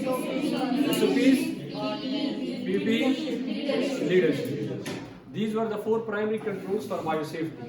SOPs, PP, leadership. These were the 4 primary controls for biosafety.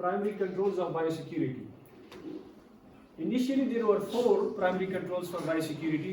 primary controls of biosecurity. Initially there were 4 primary controls for biosecurity,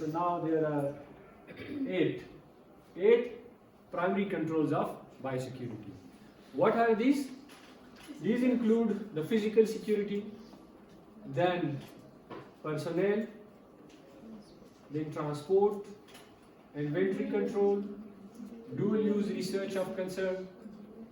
So now there are 8 primary controls of biosecurity. What are these? These include the physical security, then personnel, then transport, inventory control, dual use research of concern.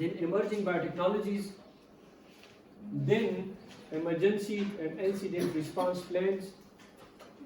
Then emerging biotechnologies, then emergency and incident response plans,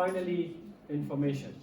finally information.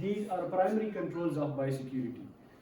these are primary controls of biosecurity.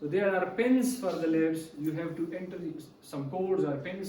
so there are pins for the labs. You have to enter some codes or pins.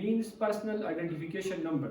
means personal identification number.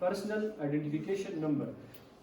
personal identification number.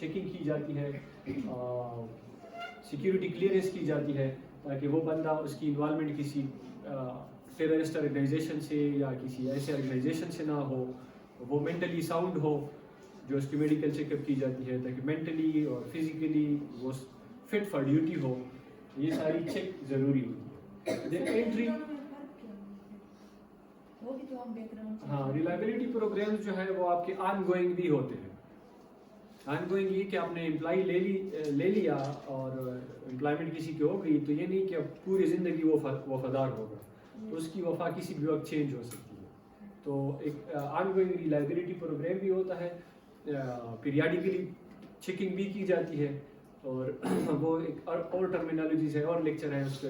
Checking کی جاتی ہے, security clearance کی جاتی ہے, تاکہ وہ بندہ اس کی انوالومنٹ کسی ٹیررسٹ آرگنائزیشن سے یا کسی ایسے آرگنائزیشن سے نہ ہو, وہ مینٹلی ساؤنڈ ہو, جو اس کی میڈیکل چیک اپ کی جاتی ہے تاکہ مینٹلی اور فزیکلی وہ فٹ فار ڈیوٹی ہو. یہ ساری چیک ضروری ہوتی ہے. دین انٹری, ہاں ریلائبلٹی پروگرامز جو ہے وہ آپ کے آن گوئنگ بھی ہوتے ہیں. آن گوئنگ یہ کہ آپ نے امپلائی لے لیا اور امپلائمنٹ کسی کی ہو گئی, تو یہ نہیں کہ اب پوری زندگی وہ وفادار ہوگا, اس کی وفا کسی بھی وقت چینج ہو سکتی ہے. تو ایک آن گوئنگ ریلائبلٹی پروگرام بھی ہوتا ہے, پیریاڈیکلی چیکنگ بھی کی جاتی ہے, اور وہ ایک اور ٹرمینالوجیز ہے اور لیکچر ہے, اس پہ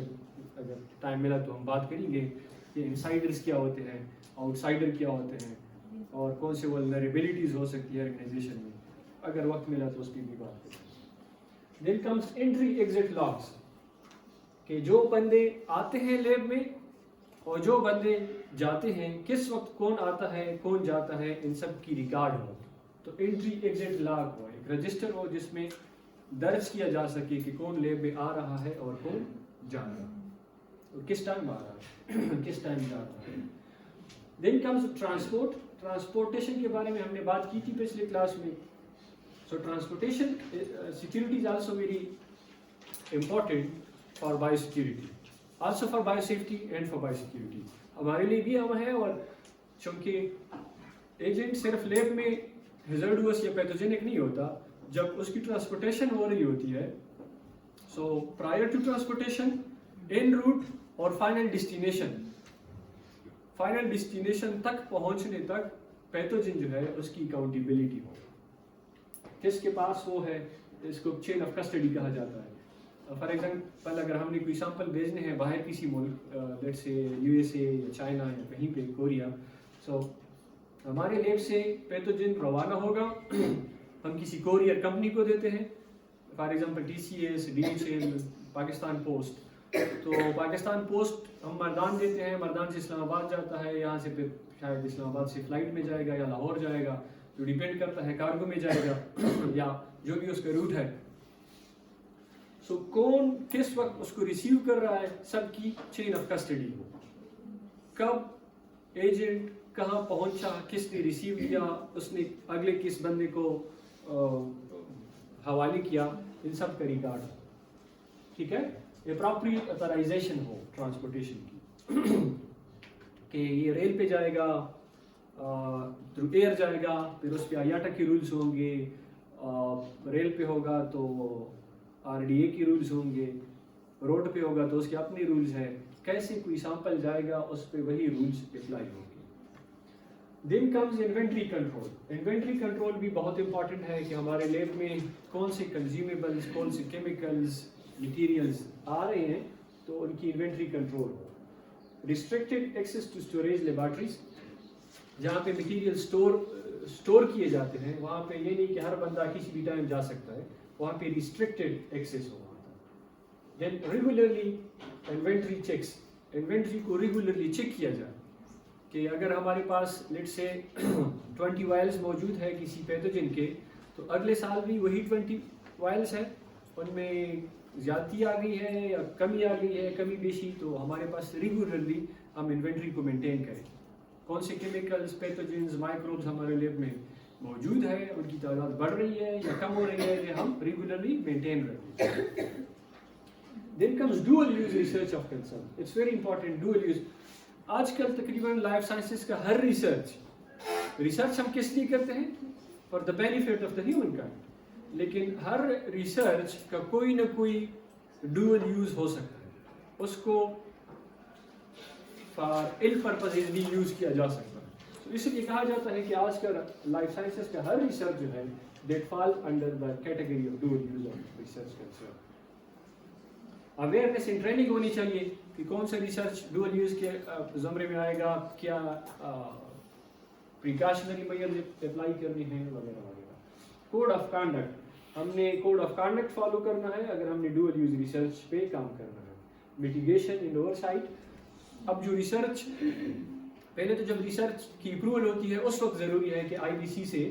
اگر ٹائم ملا تو ہم بات کریں گے کہ انسائڈرز کیا ہوتے ہیں, آؤٹ سائڈر کیا ہوتے ہیں, اور کون سے ولنریبلٹیز ہو سکتی ہے آرگنائزیشن میں. اگر وقت ملا تو اس کی بھی بات کریں. Then comes entry exit logs, کہ جو بندے آتے ہیں لیب میں اور جو بندے جاتے ہیں, کس وقت کون آتا ہے کون جاتا ہے, ان سب کی ریکارڈ ہو. تو انٹری ایگزٹ لاگ ہو, ایک رجسٹر ہو جس میں درج کیا جا سکے کہ کون لیب میں آ رہا ہے اور کون جا رہا ہے, اور کس ٹائم آ رہا ہے کس ٹائم جا رہا ہے. Then comes transport. ٹرانسپورٹیشن کے بارے میں ہم نے بات کی تھی پچھلے کلاس میں. So transportation security is also very important for biosecurity, also for biosafety and for biosecurity. ہمارے لیے بھی اہم ہے, اور چونکہ ایجنٹ صرف لیب میں ہیزرڈوس یا پیتھوجینک نہیں ہوتا, جب اس کی ٹرانسپورٹیشن ہو رہی ہوتی ہے, so prior to transportation, en route اور فائنل ڈیسٹینیشن تک پہنچنے تک پیتھوجن جو ہے اس کی اکاؤنٹیبلٹی ہو, کس کے پاس وہ ہے, اس کو چین آف کسٹڈی کہا جاتا ہے. فار ایگزامپل اگر ہم نے کوئی سیمپل بھیجنے ہیں باہر کسی ملک, لیٹ سے یو ایس اے یا چائنا یا کہیں پہ کوریا, سو ہمارے لیب سے پیتھوجن روانہ ہوگا, ہم کسی کوریئر کمپنی کو دیتے ہیں, for example T C S, D H L, Pakistan post. تو پاکستان پوسٹ ہم مردان دیتے ہیں, مردان سے اسلام آباد جاتا ہے, یہاں سے پھر شاید اسلام آباد سے فلائٹ میں جائے گا یا لاہور جائے گا, جو ڈیپینڈ کرتا ہے کارگو میں جائے گا یا جو بھی اس کا روٹ ہے. سو کون کس وقت اس کو ریسیو کر رہا ہے, سب کی چین آف کسٹڈی ہو. کب ایجنٹ کہاں پہنچا, کس نے ریسیو کیا, اس نے اگلے کس بندے کو حوالے کیا, ان سب کا ریکارڈ. ٹھیک ہے, یہ پراپرلی اتھرائزیشن ہو ٹرانسپورٹیشن کی, کہ یہ ریل پہ جائے گا, تھرو ایئر جائے گا, پھر اس پہ آیاٹا کے رولز ہوں گے, ریل پہ ہوگا تو آر ڈی اے کے رولز ہوں گے, روڈ پہ ہوگا تو اس کے اپنے رولز ہیں, کیسے کوئی سیمپل جائے گا اس پہ وہی رولز اپلائی ہوں گے. Then comes inventory control. Inventory control بھی بہت امپورٹنٹ ہے کہ ہمارے لیب میں کون سے کنزیومیبلز, کون سے کیمیکلز, مٹیریلز آ رہے ہیں, تو ان کی انوینٹری کنٹرول ہو. Restricted access to storage laboratories, جہاں پہ مٹیریل اسٹور کیے جاتے ہیں, وہاں پہ یہ نہیں کہ ہر بندہ کسی بھی ٹائم جا سکتا ہے, وہاں پہ ریسٹرکٹیڈ ایکسیس ہو. دین ریگولرلی انوینٹری چیکس, انوینٹری کو ریگولرلی چیک کیا جائے, کہ اگر ہمارے پاس لیٹ سے 20 وائلز موجود ہے کسی پیتھوجن کے, تو اگلے سال بھی وہی 20 وائلز ہیں, ان میں زیادتی آ گئی ہے یا کمی آ گئی ہے, کمی بیشی, تو ہمارے پاس ریگولرلی ہم انوینٹری کو مینٹین کریں. کون سے کیمیکلز, پیتھوجنز, مائکروبز ہمارے لیب میں موجود ہے, ان کی تعداد بڑھ رہی ہے یا کم ہو رہی ہے, یہ ہم ریگولرلی مینٹین رکھیں. Then comes dual use research of concern. It's very important, dual use. آج کل تقریباً لائف سائنسز کا ہر ریسرچ ہم کس لیے کرتے ہیں, for the benefit of the human kind, لیکن ہر ریسرچ کا کوئی نہ کوئی ڈوئل یوز ہو سکتا ہے, اس کو فار ایل پرپزز بھی یوز کیا جا سکتا ہے. تو اس لیے کہا جاتا ہے کہ آج کا لائف سائنسز کا ہر ریسرچ جو ہے that fall under the category of dual use of research concern. Awareness and training ہونی چاہیے کہ کون سا ریسرچ ڈوئل یوز کے زمرے میں آئے گا, کیا پریکاشنری میئرز اپلائی کرنے ہیں وغیرہ وغیرہ. کوڈ آف کانڈکٹ, ہم نے کوڈ آف کانڈکٹ فالو کرنا ہے اگر ہم نے ڈوئل یوز ریسرچ پہ کام کرنا ہے. Mitigation and oversight. اب جو ریسرچ, پہلے تو جب ریسرچ کی اپروول ہوتی ہے اس وقت ضروری ہے کہ آئی بی سی سے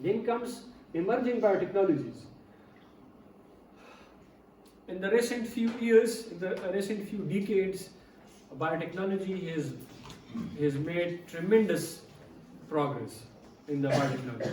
Then comes emerging biotechnologies. In the recent few years, in the recent few decades, biotechnology has made tremendous progress in the biotechnology,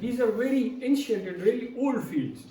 these are very ancient and really old fields.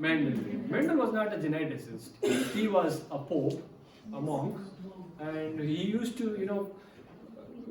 Mendel was not a geneticist. He was a pope, a monk, and he used to,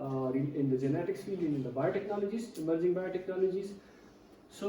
in the genetics field, in the biotechnologies, emerging biotechnologies. So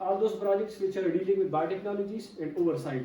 all those projects which are dealing with biotechnologies and oversight,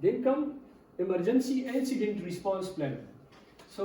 Then come emergency incident response plan. So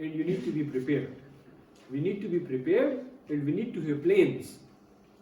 and you need to be prepared. We need to be prepared and we need to have plans.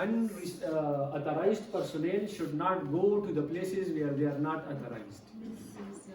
Unauthorized personnel should not go to the places where they are not authorized.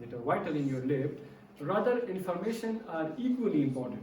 that are vital in your lab, rather information are equally important।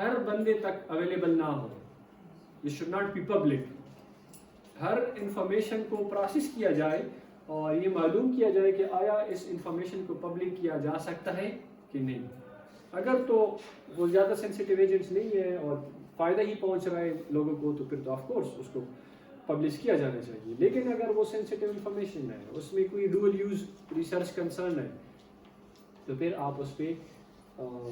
ہر بندے تک available نہ ہو. It should not be public. Hare information کو process کیا جائے اور یہ معلوم کیا جائے کہ آیا اس انفارمیشن کو پبلک کیا جا سکتا ہے کہ نہیں. اگر تو وہ زیادہ سینسیٹیو ایجنٹس نہیں ہے اور فائدہ ہی پہنچ رہا ہے لوگوں کو تو پھر تو آف کورس اس کو پبلش کیا جانا چاہیے. لیکن اگر وہ سینسیٹیو انفارمیشن ہے, اس میں کوئی ڈوئل یوز ریسرچ کنسرن ہے, تو پھر آپ اس پہ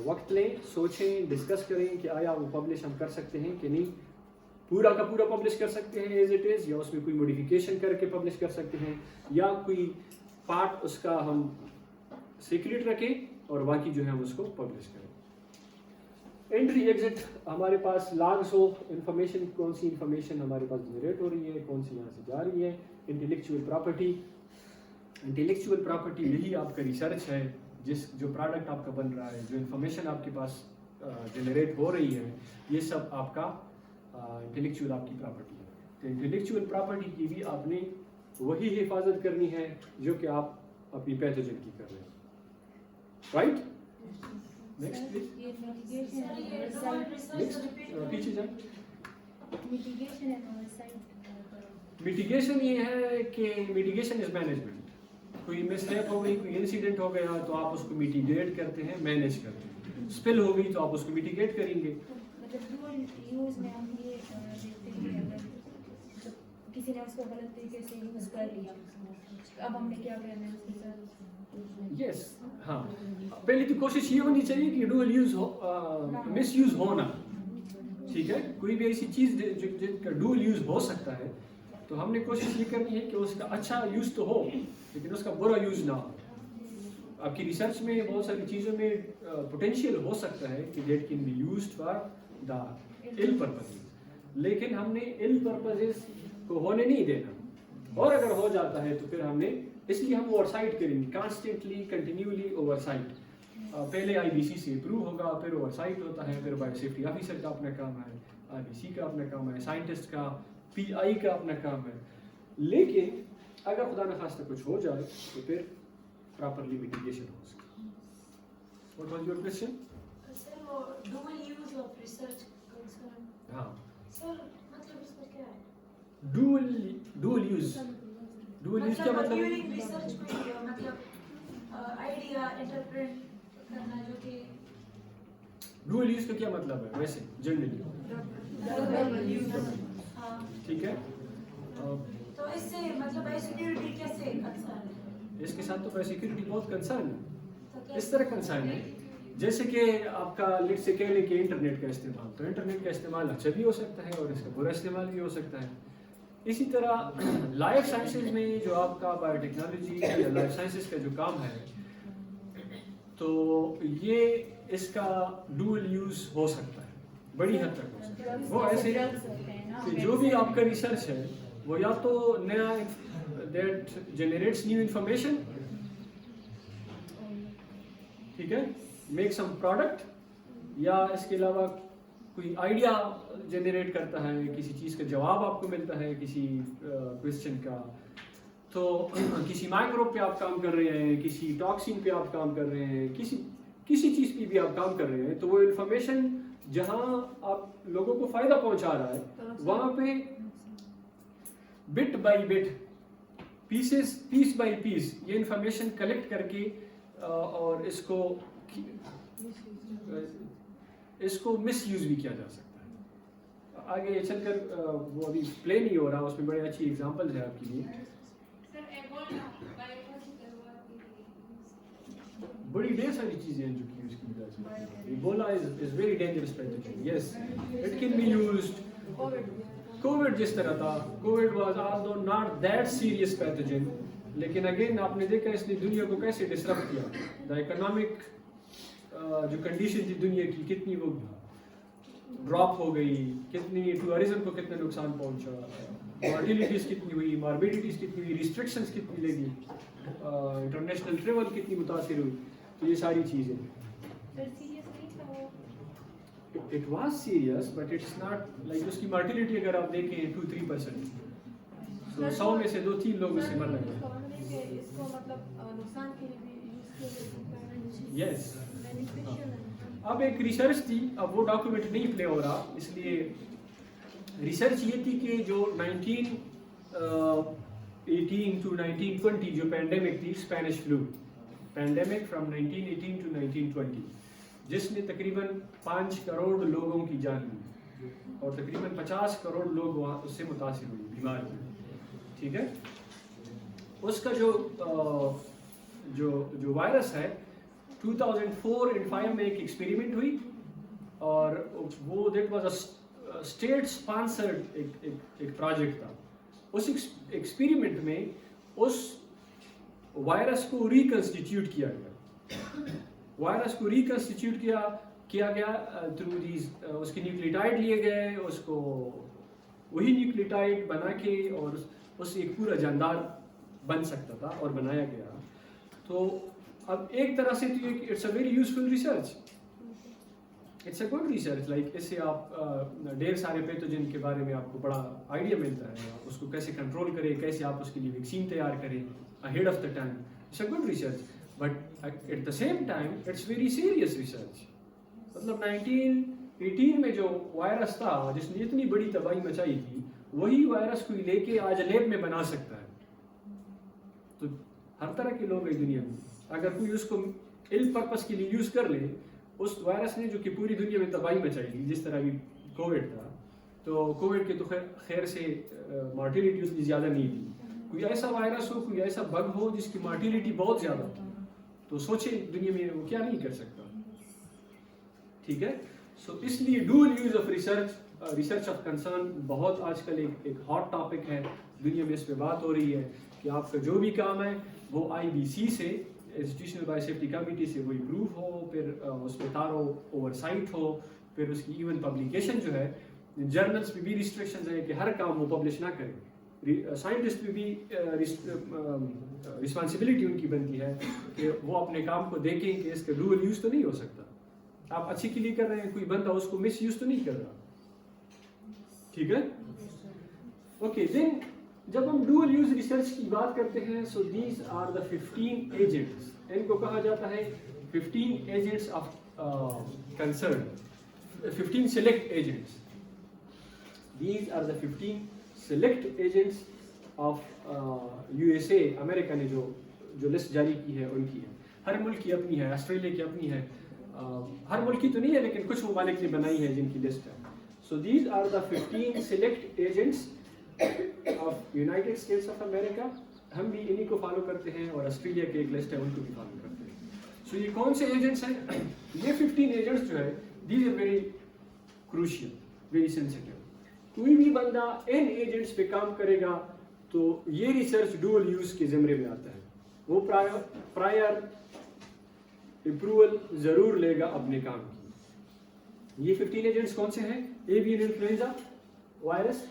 وقت لیں, سوچیں, ڈسکس کریں کہ آیا وہ پبلش ہم کر سکتے ہیں کہ نہیں. پورا کا پورا پبلش کر سکتے ہیں ایز اٹ از, یا اس میں کوئی موڈیفیکیشن کر کے پبلش کر سکتے ہیں, یا کوئی پارٹ اس کا ہم سیکریٹ رکھیں اور باقی جو ہے ہم اس کو پبلش کریں. انٹری ایگزٹ ہمارے پاس لاگس ہو انفارمیشن, کون سی انفارمیشن ہمارے پاس جنریٹ ہو رہی ہے, کون سی یہاں سے جا رہی ہے. انٹلیکچوئل پراپرٹی, انٹلیکچوئل پراپرٹی یہی آپ کا ریسرچ ہے, جو پروڈکٹ آپ کا بن رہا ہے, جو انفارمیشن آپ کے پاس جنریٹ ہو رہی ہے, یہ سب آپ کا انٹلیکچوئل آپ کی پراپرٹی ہے. تو انٹلیکچوئل پراپرٹی کی بھی آپ نے وہی حفاظت کرنی ہے جو کہ آپ اپنی پیتھوجن کی کر رہے ہیں. رائٹ, نیکسٹ پلیز, پیچھے جائیں. میٹیگیشن یہ ہے کہ میٹیگیشن از مینجمنٹ. کوئی مسٹیک ہو گئی, کوئی انسیڈنٹ ہو گیا تو آپ اس کو میٹیگیٹ کرتے ہیں, مینیج کرتے ہیں. اسپل ہو گئی تو آپ اس کو میٹیگیٹ کریں گے. کسی نے اس کو غلط طریقے سے یوز کر لیا, اب ہم نے کیا کرنا ہے اس کے ساتھ؟ یس, ہاں, پہلی تو کوشش یہ ہونی چاہیے کہ ڈوئل یوز ہو, مس یوز ہونا. ٹھیک ہے, کوئی بھی ایسی چیز جن کا ڈوئل یوز ہو سکتا ہے تو ہم نے کوشش یہ کرنی ہے کہ اس کا اچھا یوز تو ہو لیکن اس کا برا یوز نہ ہو. آپ کی ریسرچ میں بہت ساری چیزوں میں پوٹینشیل ہو سکتا ہے کہ that can be used for the ill purposes, لیکن ہم نے ill purposes کو ہونے نہیں دینا. اور اگر ہو جاتا ہے تو پھر ہم نے, اس لیے ہم اوور سائٹ کریں گے, کانسٹنٹلی کنٹینیولی اوور سائٹ. پہلے آئی بی سی سے اپروو ہوگا, پھر اوور سائٹ ہوتا ہے, پھر بایو سیفٹی آفیسر کا اپنا کام ہے, آئی بی سی کا اپنا کام ہے, سائنٹسٹ کا, پی آئی کا اپنا کام ہے. لیکن اگر خدا نخواستہ کچھ ہو جائے تو پھر پراپرلی میٹیگیشن ہو سکے. What was your question? سر وہ dual use of research concern. ہاں, سر مطلب اس کا کیا ہے؟ ڈوئل یوز کیا مطلب ہے؟ during research کوئی مطلب آئیڈیا انٹرپریٹ کرنا جو کہ ڈوئل یوز کا کیا مطلب ہے ویسے جنرلی؟ ہاں, ٹھیک ہے, تو اس سے مطلب بائی سیکیورٹی کیسے کنسرن ہے؟ اس کے ساتھ تو بائی سیکیورٹی بہت کنسرن ہے. تو اس طرح کنسرن ہے جیسے کہ آپ کا لیٹ سے کہہ لیں کہ انٹرنیٹ کا استعمال, تو انٹرنیٹ کا استعمال اچھا بھی ہو سکتا ہے اور اس کا برا استعمال بھی ہو سکتا ہے. اسی طرح لائف سائنسز میں جو آپ کا بایو ٹیکنالوجی یا لائف سائنسز کا جو کام ہے تو یہ اس کا ڈوئل یوز ہو سکتا ہے, بڑی حد تک ہو سکتا ہے. وہ ایسے کہ جو بھی آپ کا ریسرچ ہے وہ یا تو نیا دیٹ جنریٹس نیو انفارمیشن, ٹھیک ہے, میک سم پروڈکٹ, یا اس کے علاوہ کوئی آئیڈیا جنریٹ کرتا ہے, کسی چیز کا جواب آپ کو ملتا ہے کسی کوشچن کا. تو کسی مائکروب پہ آپ کام کر رہے ہیں, کسی ٹاکسین پہ آپ کام کر رہے ہیں, کسی چیز پہ بھی آپ کام کر رہے ہیں, تو وہ انفارمیشن جہاں آپ لوگوں کو فائدہ پہنچا رہا ہے وہاں پہ bit by bit, piece by piece یہ انفارمیشن کلیکٹ کر کے اور اس کو مس یوز بھی کیا جا سکتا ہے. آگے چل کر وہ ابھی پلے نہیں ہو رہا, اس میں بڑے اچھی ایگزامپلز ہیں آپ کے لیے. بڑی ڈھیر ساری چیزیں ہیں جو کہ یوز کی جا سکتی ہیں. Ebola is very dangerous pathogen. Yes, it can be used. Covid جس طرح تھا, covid was also not that serious pathogen, لیکن اگین آپ نے دیکھا اس نے دنیا کو کیسے ڈسٹرب کیا. دا اکنامک جو کنڈیشن تھی دنیا کی کتنی وہ ڈراپ ہو گئی, کتنی ٹورزم کو کتنا نقصان پہنچا, مارٹیلیٹیز کتنی ہوئی, ماربیڈیٹیز کتنی ہوئی, ریسٹرکشنز کتنی لگی, انٹرنیشنل ٹریول کتنی متاثر ہوئی. تو یہ ساری چیزیں. It was serious, but it's not like اس کی مارٹیلیٹی اگر آپ دیکھیں 2-3%, تو 100 میں سے 2-3 لوگ اس سے مر رہے ہیں. Yes. اب ایک ریسرچ تھی, اب وہ ڈاکیومنٹ نہیں پلے ہو رہا, اس لیے ریسرچ یہ تھی کہ جو 1918 to 1920 جو پینڈیمک تھی, Spanish flu pandemic from 1918 to 1920, جس نے تقریباً 5 کروڑ لوگوں کی جان لی اور تقریباً 50 کروڑ لوگ وہاں اس سے متاثر ہوئے, بیمار ہوئے. ٹھیک ہے, اس کا جو وائرس ہے 2004 and 5 میں ایک ایکسپیریمنٹ ہوئی, اور وہ that was a state sponsored ایک پروجیکٹ تھا. اس ایکسپیریمنٹ میں اس وائرس کو ریکنسٹیٹیوٹ کیا گیا, کیا گیا تھرو دیز, اس کے نیوکلیوٹائڈ لیے گئے, اس کو وہی نیوکلیوٹائڈ بنا کے اور اس ایک پورا جاندار بن سکتا تھا اور بنایا گیا. تو اب ایک طرح سے تو it's a very useful research, it's a good research, like اس سے آپ ڈھیر سارے پیتھوجن کے بارے میں آپ کو بڑا آئیڈیا ملتا ہے, آپ اس کو کیسے کنٹرول کریں, کیسے آپ اس کے لیے ویکسین تیار کریں ahead of the time. It's a good research, but at the same time it's very serious research. مطلب 1918 میں جو وائرس تھا جس نے اتنی بڑی تباہی مچائی تھی, وہی وائرس کوئی لے کے آج لیب میں بنا سکتا ہے. تو ہر طرح کے لوگ ہیں دنیا میں, اگر کوئی اس کو ایل پرپس کے لیے یوز کر لے, اس وائرس نے جو کہ پوری دنیا میں تباہی مچائی تھی, جس طرح بھی کووڈ تھا, تو کووڈ کے تو خیر سے مارٹیلٹی اتنی زیادہ نہیں تھی. کوئی ایسا وائرس ہو, کوئی ایسا بگ ہو جس کی مارٹیلٹی بہت زیادہ ہو, تو سوچے دنیا میں وہ کیا نہیں کر سکتا. ٹھیک ہے, سو اس لیے dual use of research of concern بہت آج کل ایک ہاٹ ٹاپک ہے دنیا میں. اس پہ بات ہو رہی ہے کہ آپ کا جو بھی کام ہے وہ IBC سے, انسٹیٹیوشنل بایو سیفٹی کمیٹی سے وہ امپروو ہو, پھر اس پہ تارو اوور سائٹ ہو, پھر اس کی ایون پبلیکیشن جو ہے, جرنلس پہ بھی ریسٹرکشنز ہیں کہ ہر کام وہ پبلش نہ کریں. سائنٹسٹ پہ بھی رسپانسبلٹی ان کی بنتی ہے کہ وہ اپنے کام کو دیکھیں کہ اس کا ڈوئل یوز تو نہیں ہو سکتا. آپ اچھی کے لیے کر رہے ہیں, کوئی بندہ اس کو مس یوز تو نہیں کر رہا. ٹھیک ہے, اوکے. دین جب ہم ڈوئل یوز ریسرچ کی بات کرتے ہیں, so these are the 15 agents, ان کو کہا جاتا ہے 15 agents of concern, 15 select agents. These are the 15 select agents of USA, امریکہ نے جو لسٹ جاری کی ہے ان کی ہے. ہر ملک کی اپنی ہے, آسٹریلیا کی اپنی ہے, ہر ملک کی تو نہیں ہے لیکن کچھ ممالک نے بنائی ہے جن کی لسٹ ہے. So these are the 15 select agents of United States of America. ہم بھی انہی کو فالو کرتے ہیں, اور آسٹریلیا کی ایک لسٹ ہے ان کو بھی فالو کرتے ہیں. سو یہ کون سے ایجنٹس ہیں؟ یہ 15 ایجنٹس جو ہے, these are very crucial, very sensitive. کوئی بھی بندہ ان ایجنٹس پہ کام کرے گا تو یہ ریسرچ ڈوئل یوز کے زمرے میں آتا ہے. وہ پرائر اپروول ضرور لے گا اپنے کام کی. یہ 15 ایجنٹس کون سے ہیں؟ ایوین انفلوئنزا وائرس,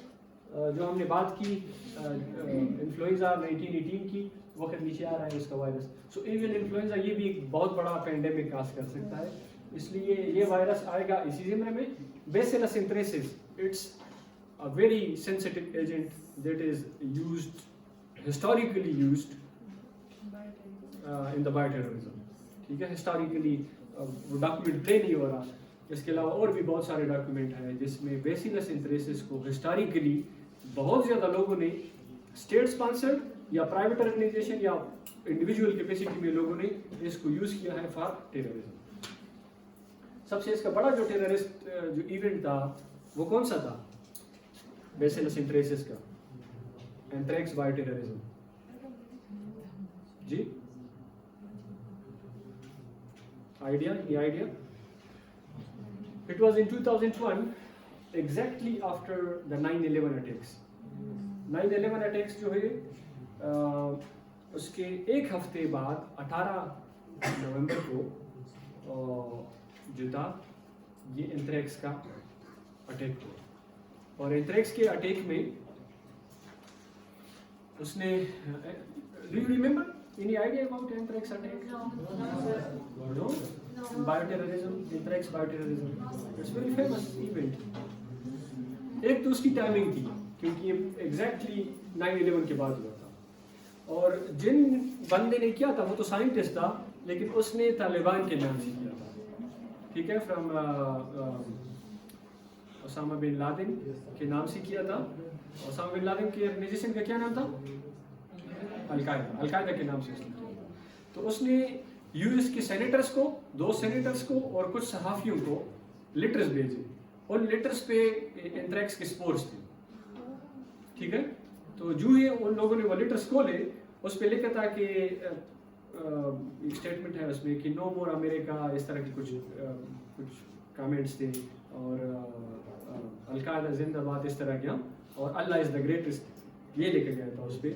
جو ہم نے بات کی انفلوئنزا 1918 کی, وقت نیچے آ رہا ہے اس کا وائرس. سو ایوین انفلوئنزا یہ بھی ایک بہت بڑا پینڈیمک کاز کر سکتا ہے, اس لیے یہ وائرس آئے گا اسی زمرے میں. Bacillus انتھریسس, it's a very sensitive agent that is used, historically used in the bioterrorism. ٹھیک ہے, ہسٹوریکلی وہ ڈاکیومنٹ پلے نہیں ہو رہا. اس کے علاوہ اور بھی بہت سارے ڈاکیومنٹ ہیں جس میں بیسیلس انتھریسس کو ہسٹوریکلی بہت زیادہ لوگوں نے, اسٹیٹ اسپانسرڈ یا پرائیویٹ آرگنائزیشن یا انڈیویجول کیپیسٹی میں لوگوں نے اس کو یوز کیا ہے فار ٹیررزم. سب سے اس کا بڑا جو ٹیررسٹ جو ایونٹ تھا وہ کون سا تھا؟ بیسیلس انتھریسس کا, اینتھریکس بایو ٹیررزم. جی آئیڈیا, یہ idea. It was in 2001, exactly after the 9/11 attacks. 9/11 attacks جو ہے اس کے ایک ہفتے بعد 18 نومبر کو جو تھا یہ اینتھریکس کا اٹیک ہوا. اور اینتھریکس کے اٹیک میں اس نے, do you remember any idea about anthrax attack? No? Bioterrorism, anthrax bioterrorism. It's very famous event. ایک تو اس کی ٹائمنگ تھی کیونکہ یہ ایگزیکٹلی 9/11 کے بعد ہوا تھا, اور جن بندے نے کیا تھا وہ تو سائنٹسٹ تھا لیکن اس نے طالبان کے نام سے کیا تھا. ٹھیک ہے, فرام اسامہ بن لادن کے نام سے کیا تھا. اسامہ بن لادن کی آرگنائزیشن کا کیا نام تھا؟ القاعدہ کے نام سے اس نے کیا. تو اس نے یو ایس کے سینیٹرز کو, 2 سینیٹرز کو اور کچھ صحافیوں کو لیٹرز بھیجے. ان لیٹرز پہ اینتھریکس کے سپورس تھے. ٹھیک ہے, تو جو ہی ان لوگوں نے وہ لیٹرز کھولے, اس پہ لکھا تھا کہ ایک اسٹیٹمنٹ ہے اس میں کہ نو مور امریکہ, اس طرح کی کچھ کامنٹس تھے, اور القاعدہ زندہ باد اس طرح کے, اور اللہ از دا گریٹسٹ, یہ لکھا گیا تھا اس پہ.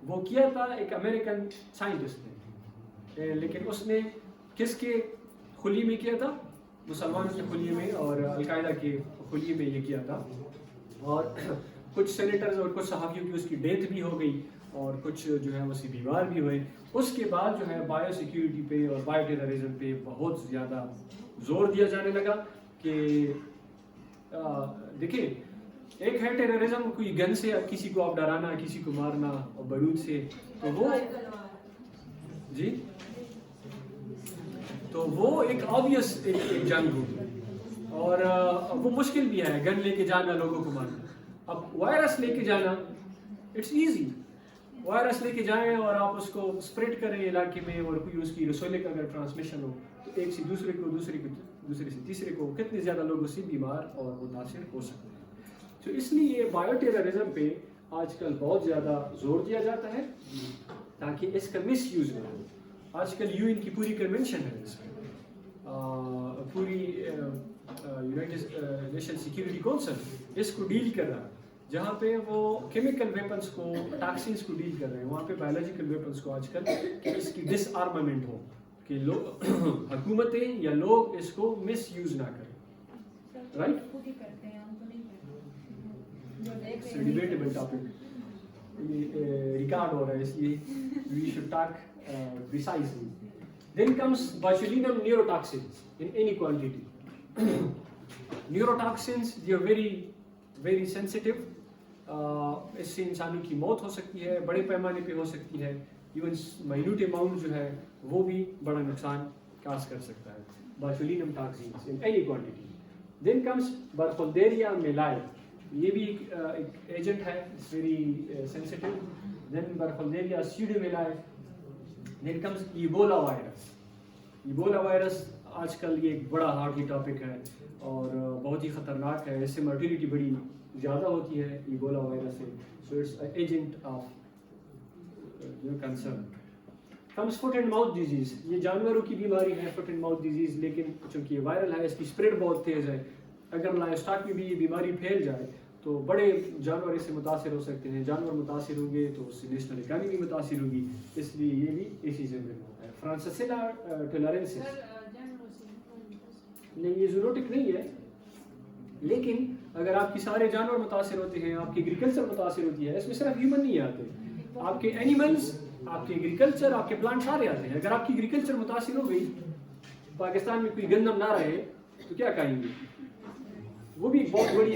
وہ کیا تھا ایک امریکن سائنٹسٹ نے, لیکن اس نے کس کے خلی میں کیا تھا؟ مسلمانوں کے خلی میں اور القاعدہ کے خلی میں یہ کیا تھا. اور کچھ سینیٹرز اور کچھ صحافیوں کی اس کی ڈیتھ بھی ہو گئی, اور کچھ جو ہے اسی بیمار بھی ہوئے. اس کے بعد جو ہے بایو سیکیورٹی پہ اور بایو ٹیررزم پہ بہت زیادہ زور دیا جانے لگا کہ دیکھیں, ایک ہے ٹیررزم, کوئی گن سے کسی کو آپ ڈرانا, کسی کو مارنا, اور بارود سے, تو وہ جی تو وہ ایک آبویس ایک جنگ ہوگی, اور وہ مشکل بھی ہے گن لے کے جانا, لوگوں کو مارنا. اب وائرس لے کے جانا اٹس ایزی, وائرس لے کے جائیں اور آپ اس کو اسپریڈ کریں علاقے میں, اور کوئی اس کی رسولے کا اگر ٹرانسمیشن ہو تو ایک سے دوسرے کو, دوسرے سے تیسرے کو, کتنے زیادہ لوگوں سے بیمار اور متاثر ہو سکتے ہیں. تو اس لیے بایو ٹیررزم پہ آج کل بہت زیادہ زور دیا جاتا ہے تاکہ اس کا مس یوز نہ ہو. آج کل یو این کی پوری کنونشن ہے اس میں, پوری یونائٹڈ نیشن سیکیورٹی کونسل اس کو ڈیل کر رہا ہے, جہاں پہ وہ کیمیکل ویپنس کو, ٹاکسنس کو ڈیل کر رہے ہیں, وہاں پہ بایولوجیکل ویپنس کو آج کل کہ اس کی ڈس آرمامنٹ ہو, کہ لوگ حکومتیں یا لوگ اس کو مس یوز نہ کریں. رائٹ, ڈیبیٹیبل ٹاپک, ریکارڈ ہو رہا ہے, اس لیے we should talk precisely. Then comes botulinum neurotoxins in any quantity. Neurotoxins, they are very, very sensitive. اس سے انسانوں کی موت ہو سکتی ہے, بڑے پیمانے پہ ہو سکتی ہے, ایون مائنوٹ اماؤنٹ جو ہے وہ بھی بڑا نقصان کاز کر سکتا ہے. botulinum toxins in any quantity. Then comes Burkholderia melai. یہ بھی ایک ایجنٹ ہے, it's very sensitive. Then Burkholderia pseudomyelai. Then comes Ebola virus. Ebola virus آج کل یہ ایک بڑا ہارڈلی ٹاپک ہے اور بہت ہی خطرناک ہے, اس سے مرٹیلیٹی بڑی زیادہ ہوتی ہے ایبولا وائرس سے. So it's agent of concern. Comes foot and mouth disease. یہ جانوروں کی بیماری ہے فٹ اینڈ ماؤتھ ڈیزیز, لیکن چونکہ یہ وائرل ہے اس کی اسپریڈ بہت تیز ہے. اگر لائف اسٹاک میں بھی یہ بیماری پھیل جائے تو بڑے جانور اس سے متاثر ہو سکتے ہیں. جانور متاثر ہوں گے تو اس سے نیشنل اکانومی متاثر ہوگی, اس لیے یہ بھی اسی سے ہوتا ہے. فرانسیسیلا ٹولارنسس, نہیں یہ زوٹک نہیں ہے, لیکن اگر آپ کی سارے جانور متاثر ہوتے ہیں, آپ کی ایگریکلچر متاثر ہوتی ہے, اس میں صرف ہیومن نہیں آتے, آپ کے اینیملز, آپ کے ایگریکلچر, آپ کے پلانٹ سارے آتے ہیں. اگر آپ کی ایگریکلچر متاثر ہو گئی, پاکستان میں کوئی گندم نہ رہے تو کیا کھائیں گے؟ وہ بھی بہت بڑی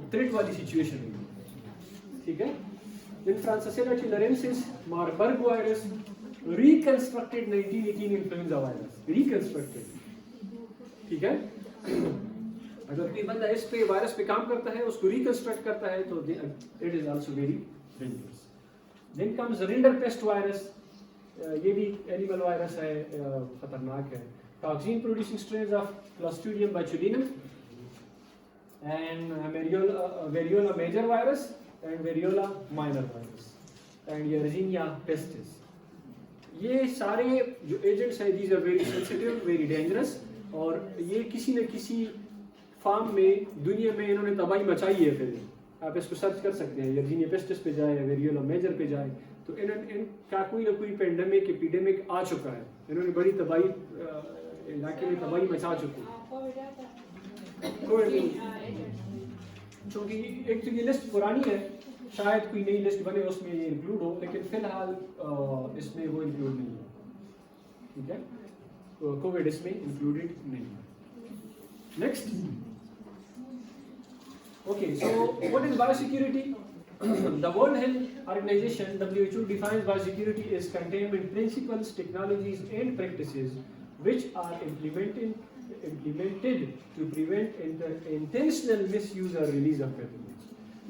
تھریٹ والی سچویشن ہے. ٹھیک ہے. Then Francisella tularensis, Marburg virus, reconstructed 1918 influenza virus, reconstructed. ٹھیک ہے. اگر کوئی بندہ اس پہ وائرس پہ کام کرتا ہے, اس کو ریکنسٹرکٹ کرتا ہے, تو it is also very dangerous. Then comes Rinderpest virus. یہ بھی اینیمل وائرس ہے, خطرناک ہے. Toxin producing strains of Clostridium botulinum and variola major virus and variola minor virus and Yersinia pestis. یہ سارے جو ایجنٹس ہیں, these are very sensitive, very dangerous, اور یہ کسی نہ کسی فارم میں دنیا میں انہوں نے تباہی مچائی ہے. پہلے آپ اس کو سرچ کر سکتے ہیں, یرزینیا پیسٹس پہ جائے, ویریولا میجر پہ جائے, تو ان کا کوئی نہ کوئی پینڈیمک ایپیڈیمک آ چکا ہے. انہوں نے بڑی تباہی علاقے میں تباہی مچا چکی ہے. چونکہ ایک تو یہ لسٹ پرانی ہے, شاید کوئی نئی لسٹ بنے اس میں یہ انکلوڈ ہو, لیکن فی الحال اس میں وہ انکلوڈ نہیں ہے. ٹھیک ہے, کووڈ اس میں انکلوڈیڈ نہیں ہے. Next. Okay, so what is bio security? The World Health Organization (WHO) defines biosecurity as containment principles, technologies, and practices which are implemented to prevent intentional misuse or release of pathogens.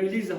release of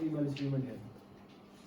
animals, human health.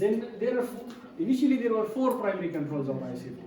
Then initially there were 4 primary controls of biosafety,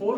4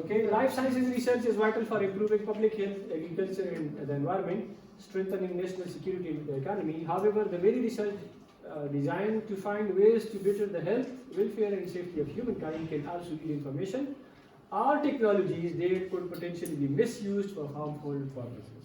okay, life sciences research is vital for improving public health, agriculture and the environment, strengthening national security and the economy. However, the very research designed to find ways to better the health, welfare and safety of humankind can also yield information or technologies that could potentially be misused for harmful purposes.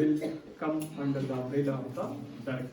will come under the umbrella of the DURC,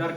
DURC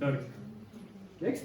DURC. Next,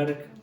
DURC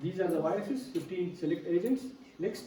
These are the viruses, 15 select agents. Next.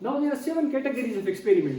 now there are 7 categories of experiment.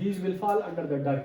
These will fall under the DURC.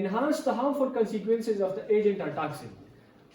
Enhance the harmful consequences of the agent or toxin.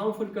harmful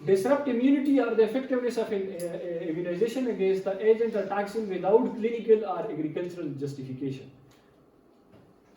Disrupt immunity or the effectiveness of immunization against the agent or toxin without clinical or agricultural justification.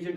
agent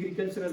agricultural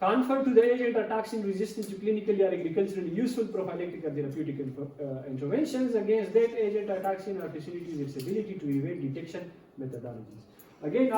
Confer to the agent or toxin resistance to clinically or agriculturally useful prophylactic or therapeutic interventions against that agent or toxin or facilities its ability to evade detection methodologies. Again,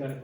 DURC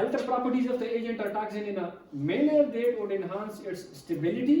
Alter properties of the agent or toxin in a manner that would enhance its stability,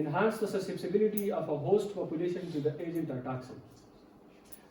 Enhance the susceptibility of a host population to the agent or toxin.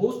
host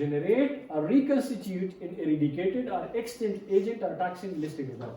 Generate or reconstitute in eradicated or extinct agent or toxin listed above.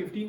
15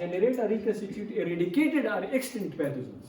generate or reconstitute eradicated or extinct pathogens,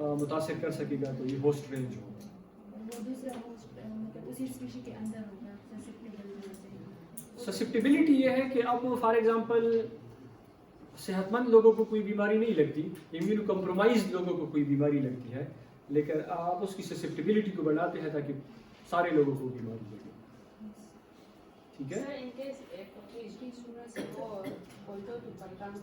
متاثر کر سکے گا تو یہ host range ہو. وہ دوسرا host مطلب اسی species کے اندر ہوگا سسپٹیبل ہونا چاہیے. سسپٹیبلٹی یہ ہے کہ اب فار ایگزامپل صحت مند لوگوں کو کوئی بیماری نہیں لگتی, امیونو کمپرومائزڈ لوگوں کو کوئی بیماری لگتی ہے, لیکن آپ اس کی سسپٹیبلٹی کو بڑھاتے ہیں تاکہ سارے لوگوں کو بیماری لگے. ٹھیک ہے. Sir, in case if PhD students go although to Pakistan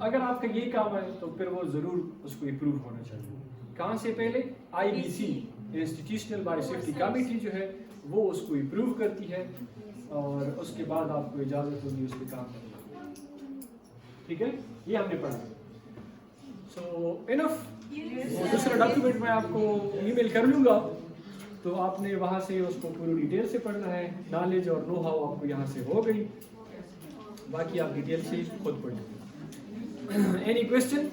اگر آپ کا یہ کام ہے تو پھر وہ ضرور اس کو امپروو ہونا چاہیے. کہاں سے پہلے IBC institutional bio safety committee جو ہے وہ اس کو امپروو کرتی ہے اور اس کے بعد آپ کو اجازت ہوگی اس پہ کام کرنے کی. ٹھیک ہے, یہ ہم نے پڑھا. سو انف. دوسرا ڈاکیومنٹ میں آپ کو ای میل کر لوں گا, تو آپ نے وہاں سے اس کو پوری ڈیٹیل سے پڑھنا ہے. نالج اور نو ہاؤ آپ کو یہاں سے ہو گئی, باقی آپ ڈیٹیل سے خود پڑھیں. Any question?